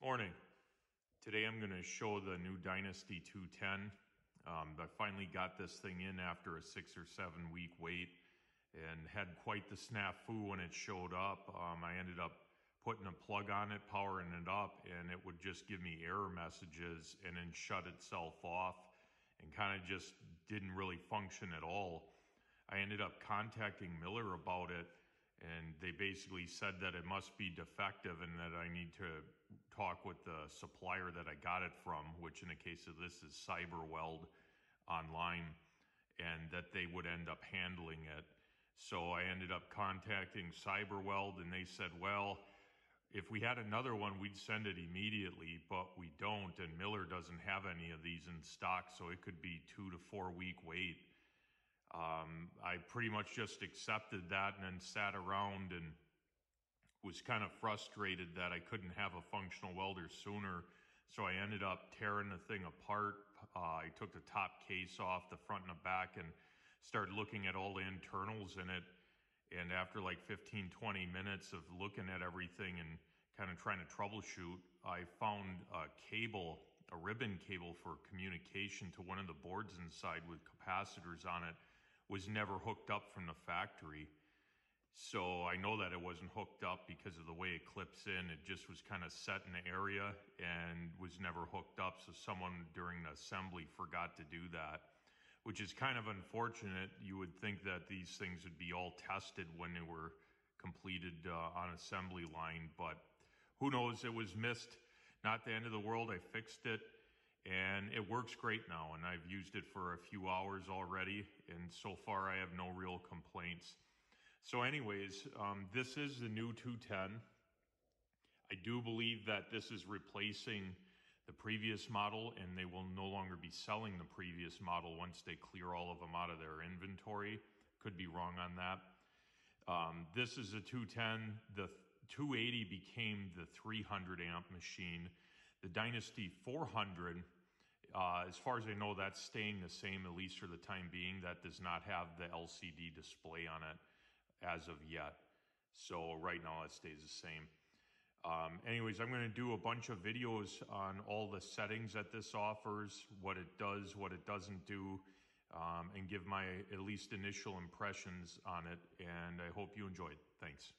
Morning. Today I'm going to show the new Dynasty 210. I finally got this thing in after a 6 or 7 week wait and had quite the snafu when it showed up. I ended up putting a plug on it, powering it up, and it would just give me error messages and then shut itself off and kind of just didn't really function at all. I ended up contacting Miller about it, and they basically said that it must be defective and that I need to talk with the supplier that I got it from, which in the case of this is CyberWeld online, and that they would end up handling it. So I ended up contacting CyberWeld, and they said, well, if we had another one, we'd send it immediately, but we don't, and Miller doesn't have any of these in stock, so it could be 2 to 4 week wait. I pretty much just accepted that and then sat around and was kind of frustrated that I couldn't have a functional welder sooner. So I ended up tearing the thing apart. I took the top case off, the front and the back, and started looking at all the internals in it. And after like 15, 20 minutes of looking at everything and kind of trying to troubleshoot, I found a cable, a ribbon cable for communication to one of the boards inside with capacitors on it. Was never hooked up from the factory. So I know that it wasn't hooked up because of the way it clips in. It just was kind of set in the area and was never hooked up. So someone during the assembly forgot to do that, which is kind of unfortunate. You would think that these things would be all tested when they were completed on assembly line, but who knows, it was missed. Not the end of the world. I fixed it. And it works great now, and I've used it for a few hours already, and so far I have no real complaints. So anyways, this is the new 210. I do believe that this is replacing the previous model, and they will no longer be selling the previous model once they clear all of them out of their inventory. Could be wrong on that. This is a 210. The 280 became the 300 amp machine. The Dynasty 400, as far as I know, that's staying the same, at least for the time being. That does not have the LCD display on it as of yet. So right now it stays the same. Anyways, I'm going to do a bunch of videos on all the settings that this offers, what it does, what it doesn't do, and give my at least initial impressions on it. And I hope you enjoyed. Thanks.